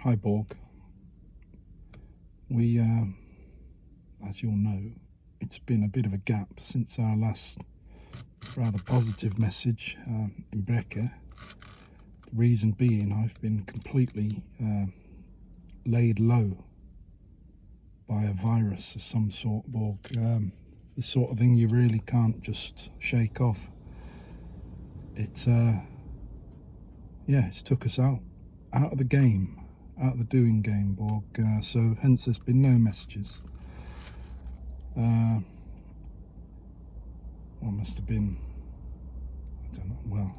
Hi Borg. We, as you'll know, it's been a bit of a gap since our last rather positive message in Bräcke. The reason being I've been completely laid low by a virus of some sort, Borg. The sort of thing you really can't just shake off. It's took us out of the game, out of the doing game, Borg. So hence there's been no messages. Well, must have been, I don't know, well,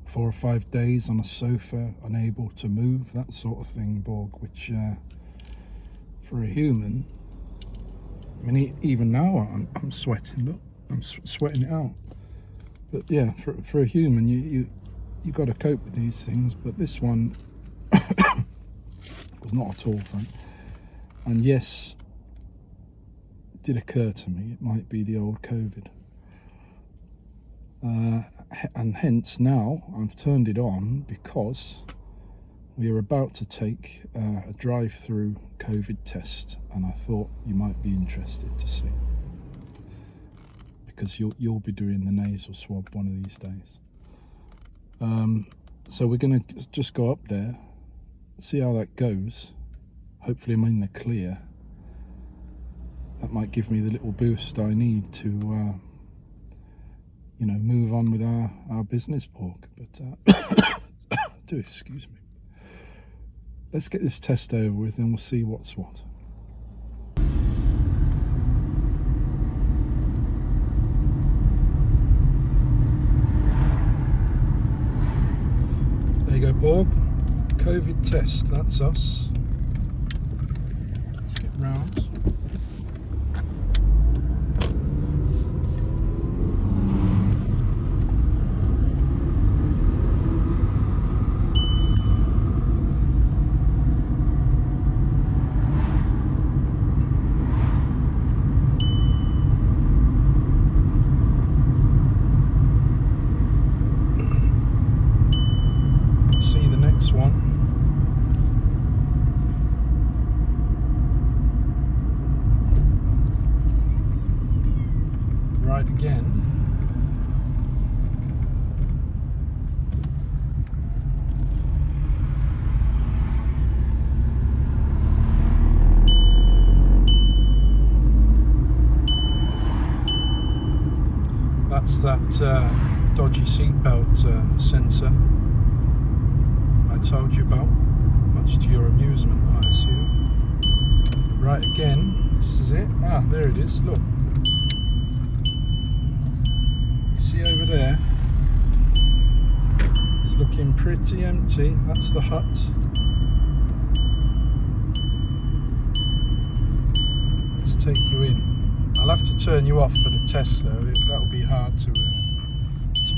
4 or 5 days on a sofa, unable to move, that sort of thing, Borg, which for a human, I mean, even now I'm sweating, look, I'm sweating it out. But yeah, for a human, you got to cope with these things, but this one was not at all fun. And yes, it did occur to me, it might be the old COVID. And hence now I've turned it on because we are about to take a drive-through COVID test, and I thought you might be interested to see, because you'll be doing the nasal swab one of these days. So we're going to just go up there, see how that goes. Hopefully I'm in the clear. That might give me the little boost I need to move on with our business, Borg. But do excuse me. Let's get this test over with and we'll see what's what. There you go, Borg. COVID test, that's us. Let's get round. See the next one. Right again. That's that dodgy seatbelt sensor I told you about, much to your amusement, I assume. Right again, this is it. Ah, there it is, look. You see over there? It's looking pretty empty. That's the hut. Let's take you in. I'll have to turn you off for the test though. That'll be hard to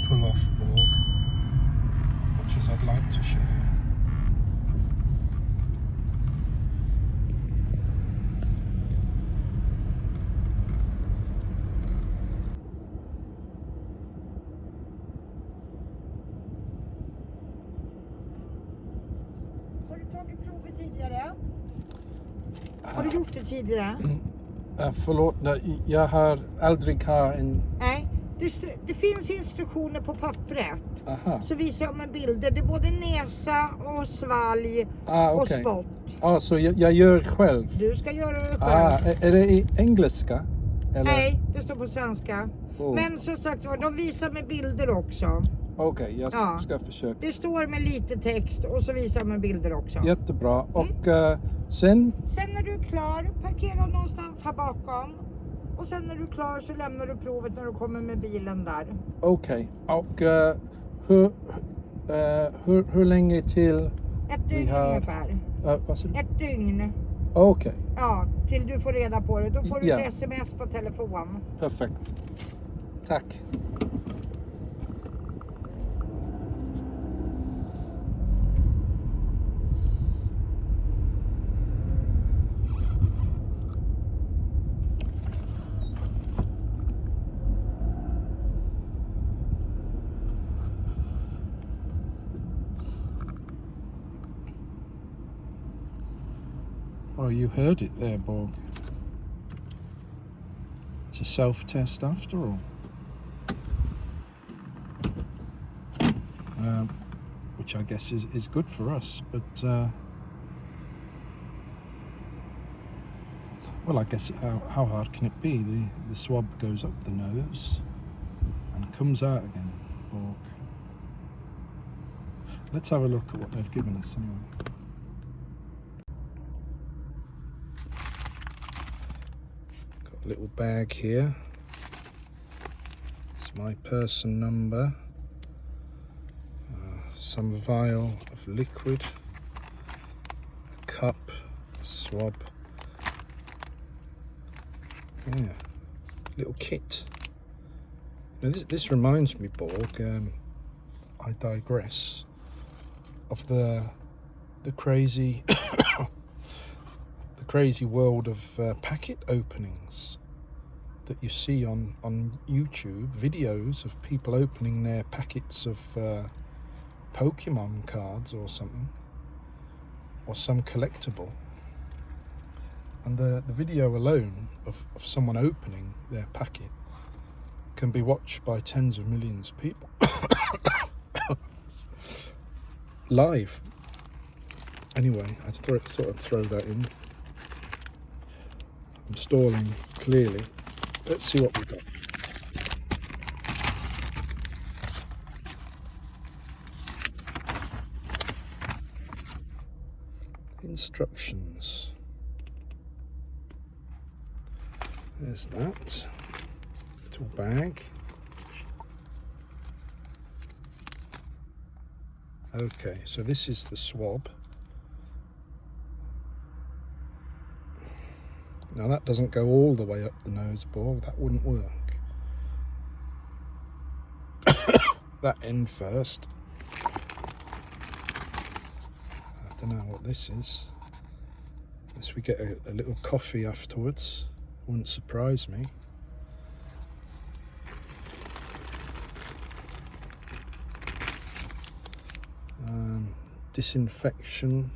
pull off, Borg. Much as I'd like to show you. Har du tagit provet tidigare? Har du gjort det tidigare? Förlåt, jag har aldrig har en... Nej, det finns instruktioner på pappret. Aha. Så visar jag med bilder. Det är både näsa och svalg och okej. spott. Så jag gör själv? Du ska göra det själv. Är det i engelska? Eller? Nej, det står på svenska. Oh. Men som sagt var, de visar med bilder också. Okej, jag ska försöka. Det står med lite text och så visar med bilder också. Jättebra. Och sen när du är klar, parkera någonstans här bakom. Och sen när du är klar så lämnar du provet när du kommer med bilen där. okej. Och hur länge till? Ett dygn ungefär. Vad sa du? Ett dygn. Okej, Ja, till du får reda på det. Då får du ett sms på telefon. perfekt. Tack. Well, you heard it there, Borg. It's a self-test after all. Which I guess is good for us, but well, I guess how hard can it be? The swab goes up the nose and comes out again. Borg. Let's have a look at what they've given us anyway. Got a little bag here. It's my person number. Some vial of liquid, a cup, a swab. Yeah, little kit. Now this reminds me, Borg, I digress, of the crazy the crazy world of packet openings that you see on YouTube, videos of people opening their packets of Pokemon cards or something, or some collectible, and the video alone of someone opening their packet can be watched by tens of millions of people live. Anyway, I thought I'd throw that in. I'm stalling clearly. Let's see what we got. Instructions. There's that little bag. Okay, so this is the swab. Now that doesn't go all the way up the nose, Borg. That wouldn't work. That end first. I don't know what this is. Unless we get a little coffee afterwards. Wouldn't surprise me. Disinfectant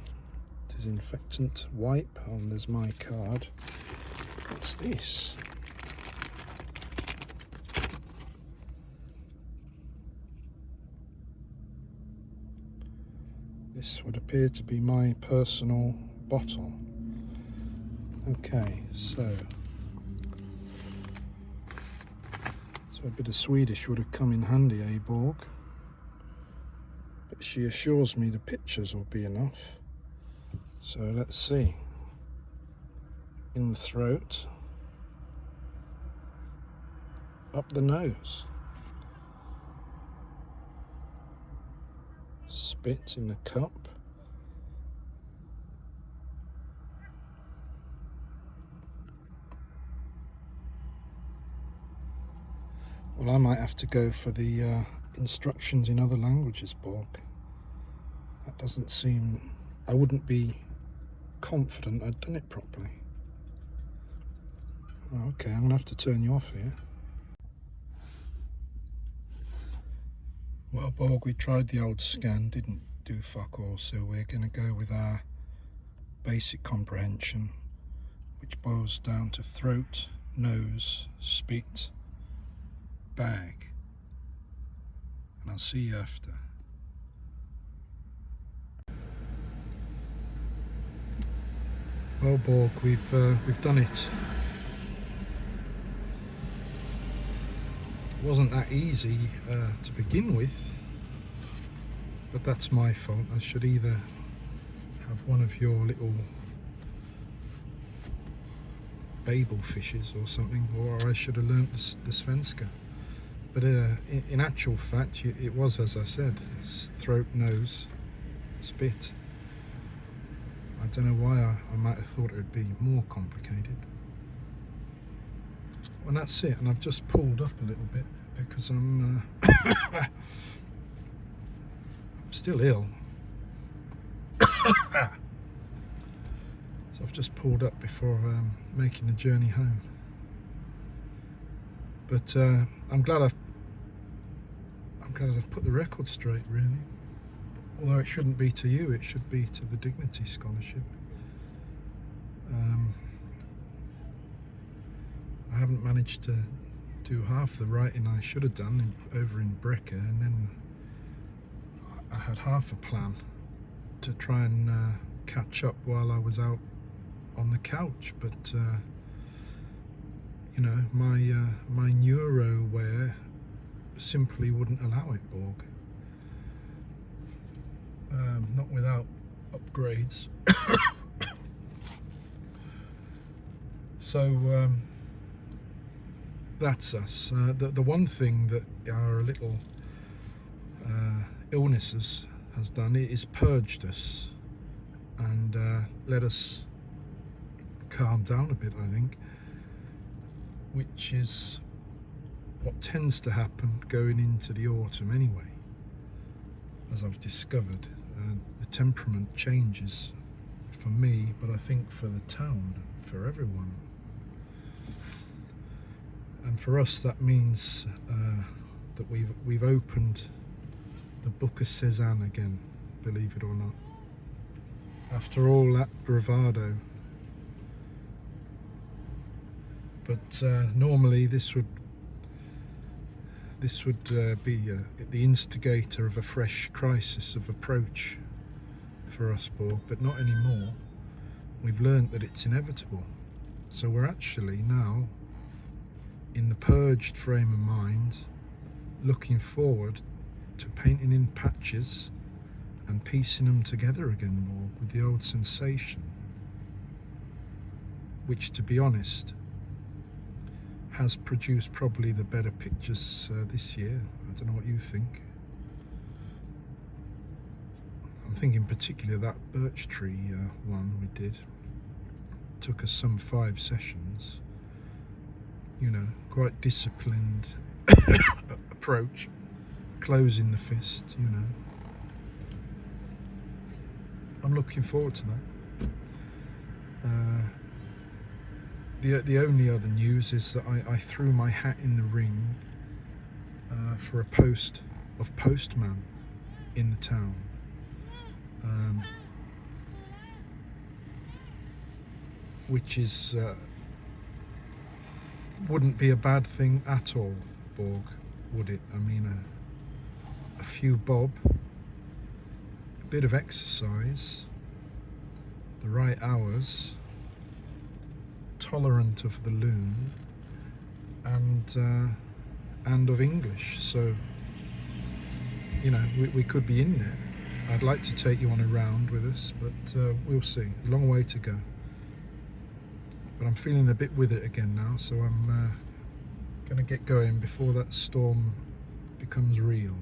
wipe. Oh, and there's my card. What's this? This would appear to be my personal bottle. Okay, so a bit of Swedish would have come in handy, eh, Borg? But she assures me the pictures will be enough. So let's see. In the throat, up the nose, spit in the cup. Well, I might have to go for the instructions in other languages, Borg. That doesn't seem... I wouldn't be confident I'd done it properly. Oh, okay, I'm going to have to turn you off here. Well, Borg, we tried the old scan, didn't do fuck all, so we're going to go with our basic comprehension, which boils down to throat, nose, spit, bag, and I'll see you after. Well, Borg, we've done it. It wasn't that easy to begin with, but that's my fault. I should either have one of your little Babel fishes or something, or I should have learnt the Svenska. But in actual fact, it was, as I said, throat, nose, spit. I don't know why I might have thought it would be more complicated. Well, that's it, and I've just pulled up a little bit because I'm still ill. So I've just pulled up before making the journey home. But I'm glad I've put the record straight, really. Although it shouldn't be to you, it should be to the Dignity Scholarship. I haven't managed to do half the writing I should have done over in Bräcke, and then I had half a plan to try and catch up while I was out on the couch, but you know, my neuroware simply wouldn't allow it, Borg. Not without upgrades. So that's us. The one thing that our little illness has done is purged us and let us calm down a bit, I think, which is what tends to happen going into the autumn anyway. As I've discovered, the temperament changes for me, but I think for the town, for everyone. And for us, that means that we've opened the Book of Cézanne again, believe it or not. After all that bravado. But normally this would be the instigator of a fresh crisis of approach for us, Borg, but not anymore. We've learned that it's inevitable. So we're actually now in the purged frame of mind, looking forward to painting in patches and piecing them together again, Borg, with the old sensation, which, to be honest, has produced probably the better pictures this year. I don't know what you think. I'm thinking particularly that birch tree one we did. It took us some 5 sessions. You know, quite disciplined approach, closing the fist, you know. I'm looking forward to that. The only other news is that I threw my hat in the ring for a post of postman in the town. Which is wouldn't be a bad thing at all, Borg, would it? I mean, a few bob, a bit of exercise, the right hours, tolerant of the loon, and of English. So, you know, we could be in there. I'd like to take you on a round with us, but we'll see. A long way to go. But I'm feeling a bit with it again now, so I'm going to get going before that storm becomes real.